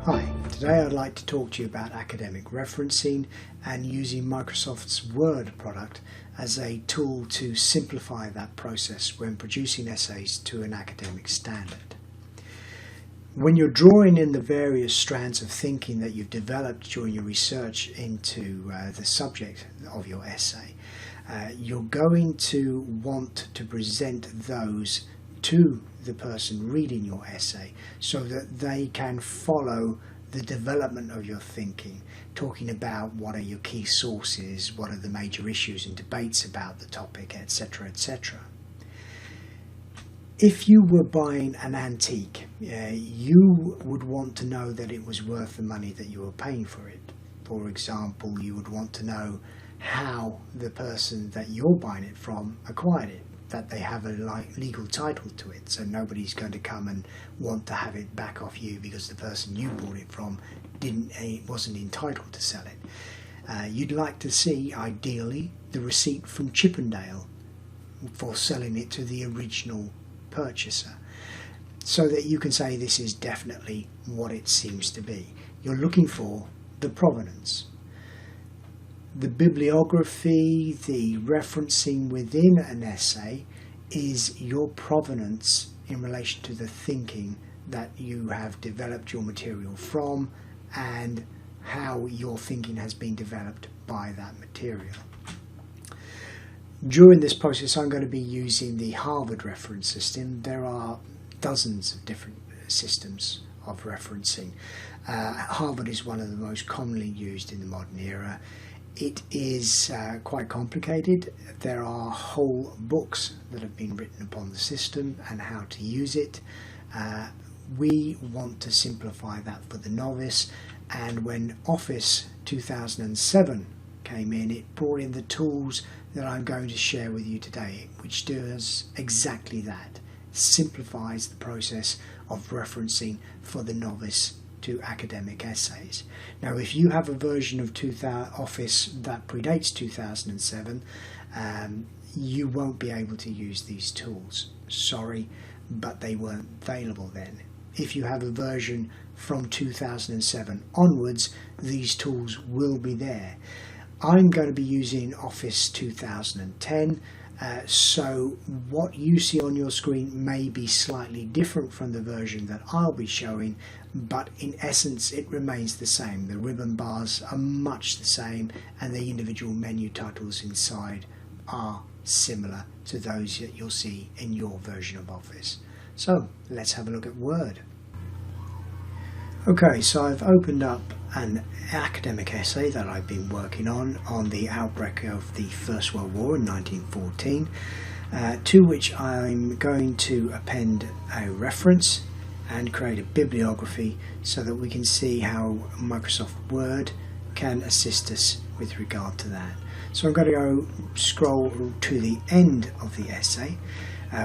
Hi, today I'd like to talk to you about academic referencing and using Microsoft's Word product as a tool to simplify that process when producing essays to an academic standard. When you're drawing in the various strands of thinking that you've developed during your research into the subject of your essay, you're going to want to present those to the person reading your essay so that they can follow the development of your thinking, talking about what are your key sources, what are the major issues and debates about the topic, etc., etc. If you were buying an antique, you would want to know that it was worth the money that you were paying for it. For example, you would want to know how the person that you're buying it from acquired it, that they have a legal title to it, so nobody's going to come and want to have it back off you because the person you bought it from wasn't entitled to sell it. You'd like to see, ideally, the receipt from Chippendale for selling it to the original purchaser, so that you can say this is definitely what it seems to be. You're looking for the provenance. The bibliography, the referencing within an essay is your provenance in relation to the thinking that you have developed your material from and how your thinking has been developed by that material. During this process, I'm going to be using the Harvard reference system. There are dozens of different systems of referencing. Harvard is one of the most commonly used in the modern era. It is quite complicated. There are whole books that have been written upon the system and how to use it. We want to simplify that for the novice, and when Office 2007 came in, it brought in the tools that I'm going to share with you today, which does exactly that. Simplifies the process of referencing for the novice to academic essays. Now, if you have a version of Office that predates 2007, you won't be able to use these tools. Sorry, but they weren't available then. If you have a version from 2007 onwards, these tools will be there. I'm going to be using Office 2010, so what you see on your screen may be slightly different from the version that I'll be showing, but in essence it remains the same. The ribbon bars are much the same and the individual menu titles inside are similar to those that you'll see in your version of Office. So let's have a look at Word. Okay, so I've opened up an academic essay that I've been working on the outbreak of the First World War in 1914, to which I'm going to append a reference and create a bibliography so that we can see how Microsoft Word can assist us with regard to that. So I'm going to go scroll to the end of the essay,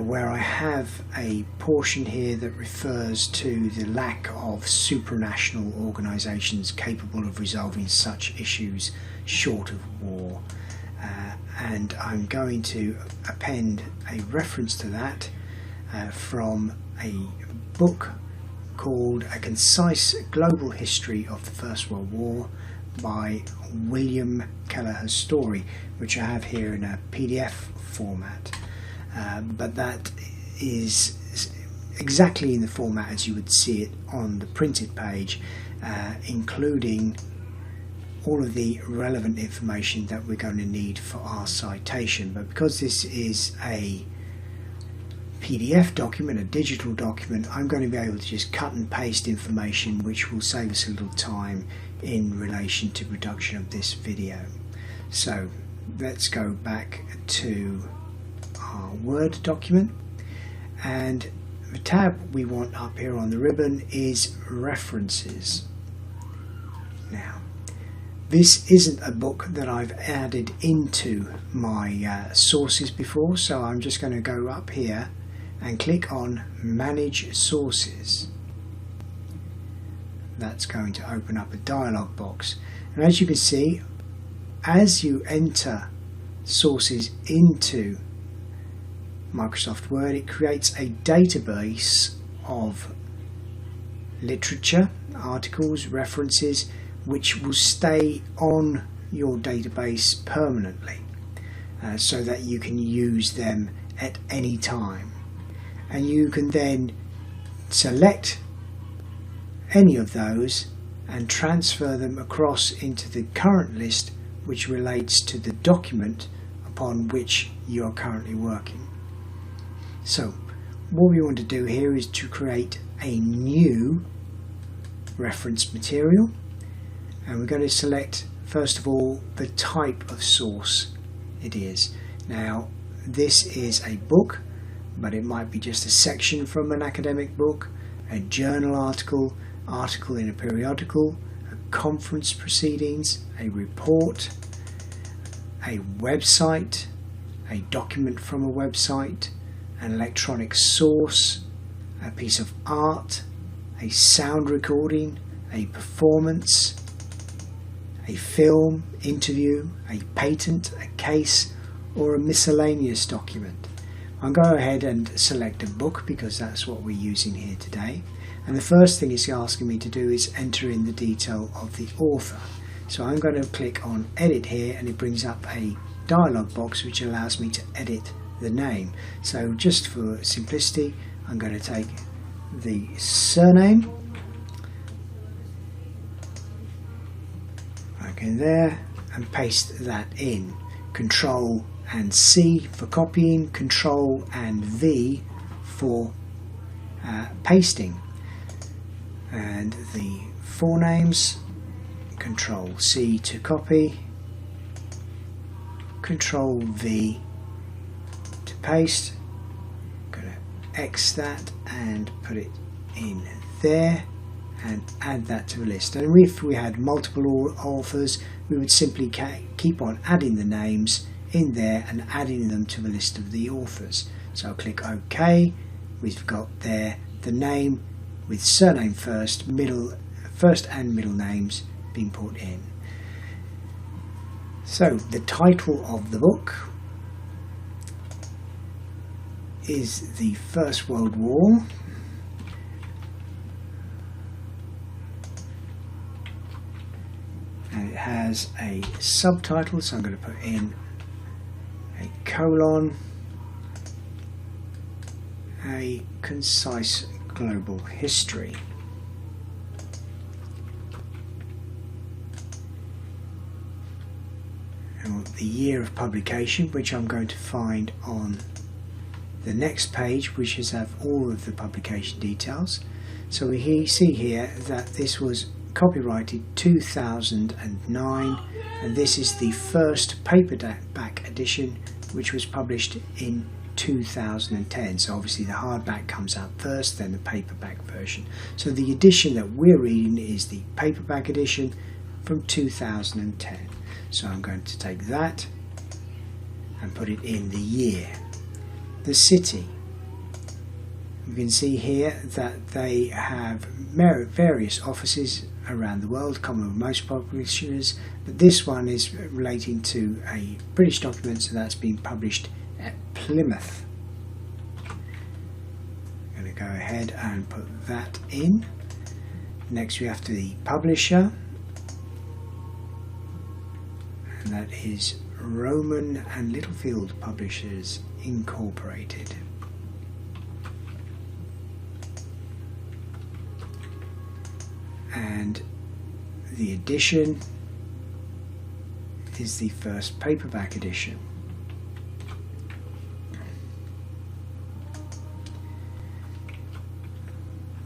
where I have a portion here that refers to the lack of supranational organisations capable of resolving such issues short of war, and I'm going to append a reference to that from a book called A Concise Global History of the First World War by William Kelleher Story, which I have here in a PDF format. But that is exactly in the format as you would see it on the printed page, including all of the relevant information that we're going to need for our citation. But because this is a PDF document, a digital document, I'm going to be able to just cut and paste information, which will save us a little time in relation to production of this video. So let's go back to our Word document, and the tab we want up here on the ribbon is References. Now, this isn't a book that I've added into my sources before, so I'm just going to go up here and click on Manage Sources. That's going to open up a dialog box, and as you can see, as you enter sources into Microsoft Word, it creates a database of literature, articles, references, which will stay on your database permanently, so that you can use them at any time. And you can then select any of those and transfer them across into the current list, which relates to the document upon which you are currently working. So what we want to do here is to create a new reference material, and we're going to select first of all the type of source it is. Now this is a book, but it might be just a section from an academic book, a journal article, article in a periodical, a conference proceedings, a report, a website, a document from a website, an electronic source, a piece of art, a sound recording, a performance, a film, interview, a patent, a case, or a miscellaneous document. I'll go ahead and select a book because that's what we're using here today. And the first thing it's asking me to do is enter in the detail of the author. So I'm going to click on edit here, and it brings up a dialog box which allows me to edit the name. So just for simplicity, I'm going to take the surname, in there, and paste that in. Control and C for copying, Control and V for pasting. And the forenames, Control C to copy, Control V to paste. I'm going to X that and put it in there and add that to the list. And if we had multiple authors, we would simply keep on adding the names in there and adding them to the list of the authors. So I'll click OK. We've got there the name with surname first and middle names being put in. So the title of the book is The First World War. And it has a subtitle, so I'm going to put in a colon, a concise global history. And the year of publication, which I'm going to find on the next page, which has all of the publication details. So we see here that this was copyrighted 2009, and this is the first paperback edition, which was published in 2010. So obviously the hardback comes out first, then the paperback version. So the edition that we're reading is the paperback edition from 2010. So I'm going to take that and put it in the year. The city. You can see here that they have various offices around the world, common with most publishers, but this one is relating to a British document, so that's been published at Plymouth. I'm going to go ahead and put that in. Next we have the publisher, and that is Roman and Littlefield Publishers Incorporated. And the edition is the first paperback edition.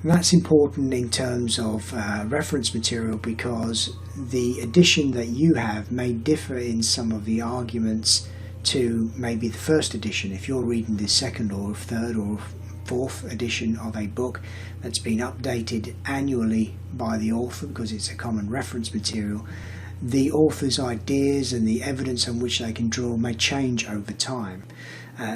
And that's important in terms of reference material, because the edition that you have may differ in some of the arguments to maybe the first edition. If you're reading the second or third or fourth edition of a book that's been updated annually by the author because it's a common reference material, the author's ideas and the evidence on which they can draw may change over time.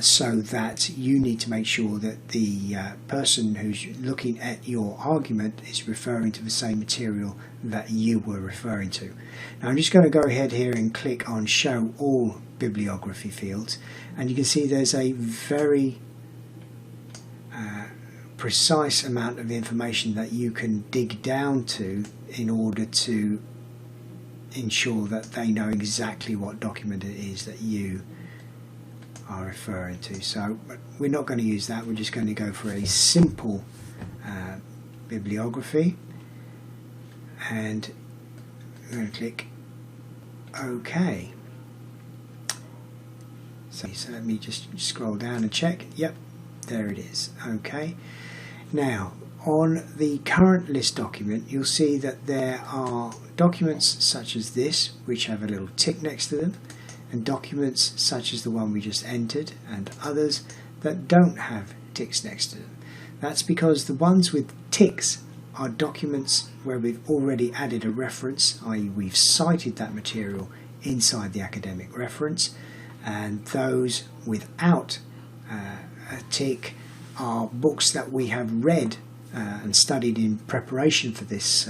So that you need to make sure that the person who's looking at your argument is referring to the same material that you were referring to. Now I'm just going to go ahead here and click on Show All Bibliography Fields, and you can see there's a very precise amount of information that you can dig down to in order to ensure that they know exactly what document it is that you are referring to. So but we're not going to use that, we're just going to go for a simple bibliography, and we're going to click OK. So let me just scroll down and check. Yep, there it is. OK. Now on the current list document, you'll see that there are documents such as this which have a little tick next to them, and documents such as the one we just entered, and others that don't have ticks next to them. That's because the ones with ticks are documents where we've already added a reference, i.e. we've cited that material inside the academic reference, and those without a tick are books that we have read and studied in preparation for this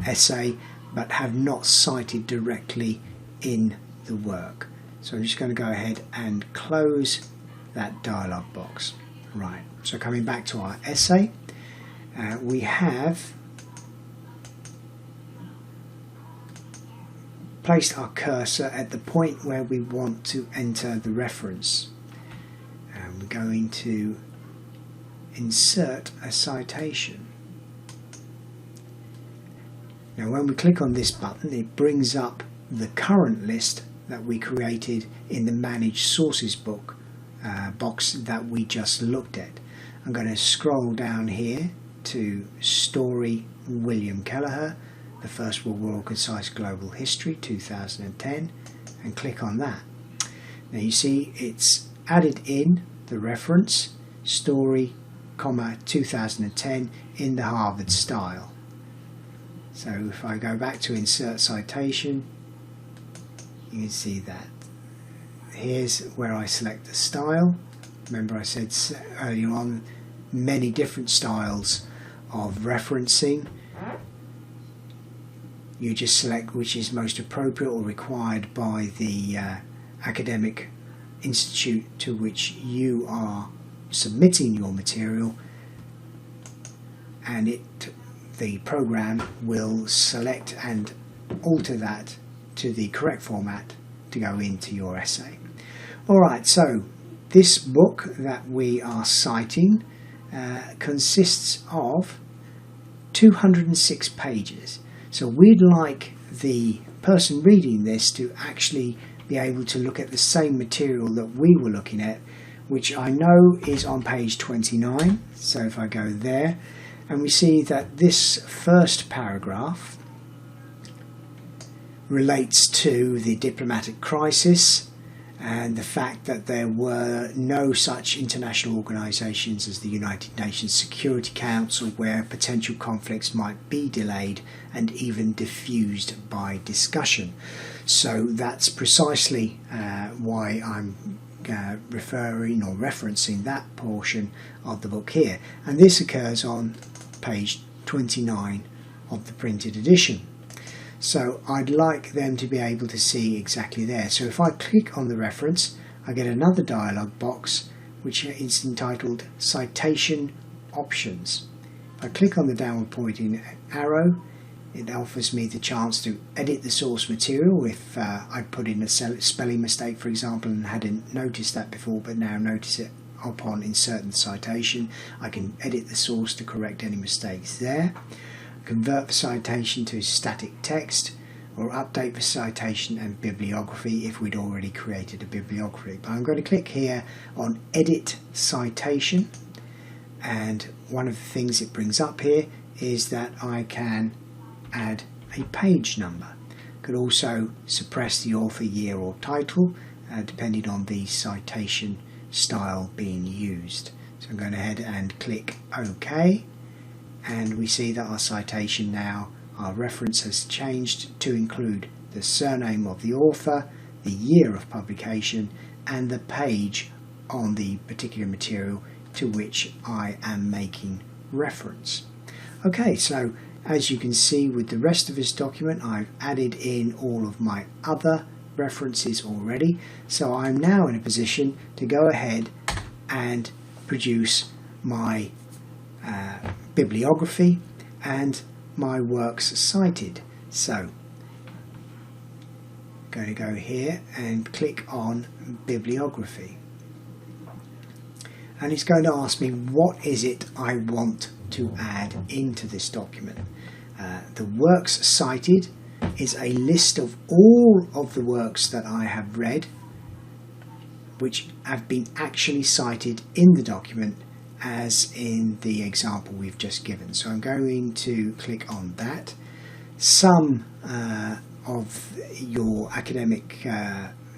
essay, but have not cited directly in the work. So I'm just going to go ahead and close that dialog box. Right, so coming back to our essay, we have placed our cursor at the point where we want to enter the reference. And we're going to insert a citation. Now when we click on this button, it brings up the current list that we created in the Manage Sources book box that we just looked at. I'm going to scroll down here to Story William Kelleher, The First World War, Concise Global History 2010, and click on that. Now you see it's added in the reference Story, 2010 in the Harvard style. So if I go back to Insert Citation, you can see that. Here's where I select the style. Remember I said earlier on, many different styles of referencing. You just select which is most appropriate or required by the academic institute to which you are submitting your material, and the program will select and alter that to the correct format to go into your essay. Alright, so this book that we are citing consists of 206 pages. So we'd like the person reading this to actually be able to look at the same material that we were looking at, which I know is on page 29. So if I go there, and we see that this first paragraph relates to the diplomatic crisis and the fact that there were no such international organisations as the United Nations Security Council where potential conflicts might be delayed and even diffused by discussion. So that's precisely why I'm referring or referencing that portion of the book here, and this occurs on page 29 of the printed edition. So I'd like them to be able to see exactly there. So if I click on the reference, I get another dialog box which is entitled Citation Options. If I click on the downward pointing arrow, it offers me the chance to edit the source material if I put in a spelling mistake, for example, and hadn't noticed that before but now notice it upon inserting the citation. I can edit the source to correct any mistakes there, convert the citation to static text, or update the citation and bibliography if we'd already created a bibliography. But I'm going to click here on Edit Citation, and one of the things it brings up here is that I can add a page number. Could also suppress the author, year or title depending on the citation style being used. So I'm going ahead and click OK, and we see that our citation now, our reference has changed to include the surname of the author, the year of publication, and the page on the particular material to which I am making reference. Okay, so as you can see with the rest of this document, I've added in all of my other references already, so I'm now in a position to go ahead and produce my bibliography and my works cited. So I'm going to go here and click on bibliography, and it's going to ask me what is it I want to add into this document. The works cited is a list of all of the works that I have read which have been actually cited in the document, as in the example we've just given. So I'm going to click on that. Some of your academic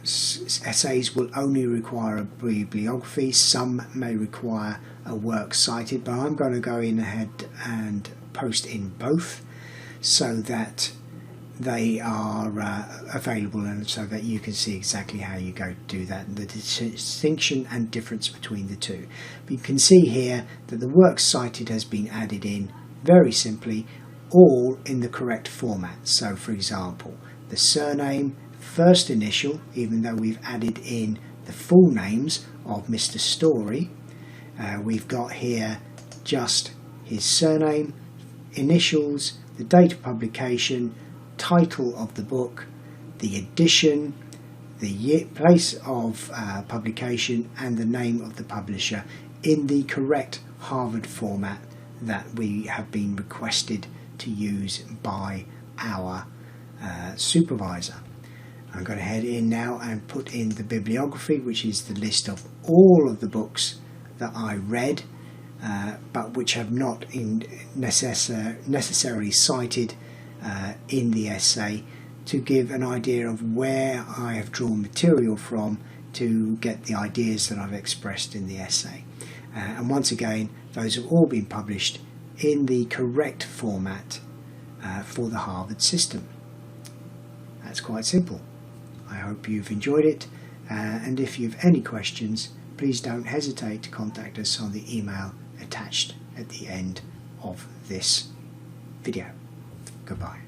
essays will only require a bibliography, some may require a work cited, but I'm going to go in ahead and post in both so that they are available, and so that you can see exactly how you go to do that and the distinction and difference between the two. But you can see here that the work cited has been added in very simply, all in the correct format. So for example, the surname, first initial, even though we've added in the full names of Mr. Story, we've got here just his surname, initials, the date of publication, title of the book, the edition, the year, place of publication, and the name of the publisher in the correct Harvard format that we have been requested to use by our supervisor. I'm going to head in now and put in the bibliography, which is the list of all of the books that I read, but which have not necessarily cited in the essay, to give an idea of where I have drawn material from to get the ideas that I've expressed in the essay. And once again, those have all been published in the correct format for the Harvard system. That's quite simple. I hope you've enjoyed it, and if you've any questions, please don't hesitate to contact us on the email attached at the end of this video. Goodbye.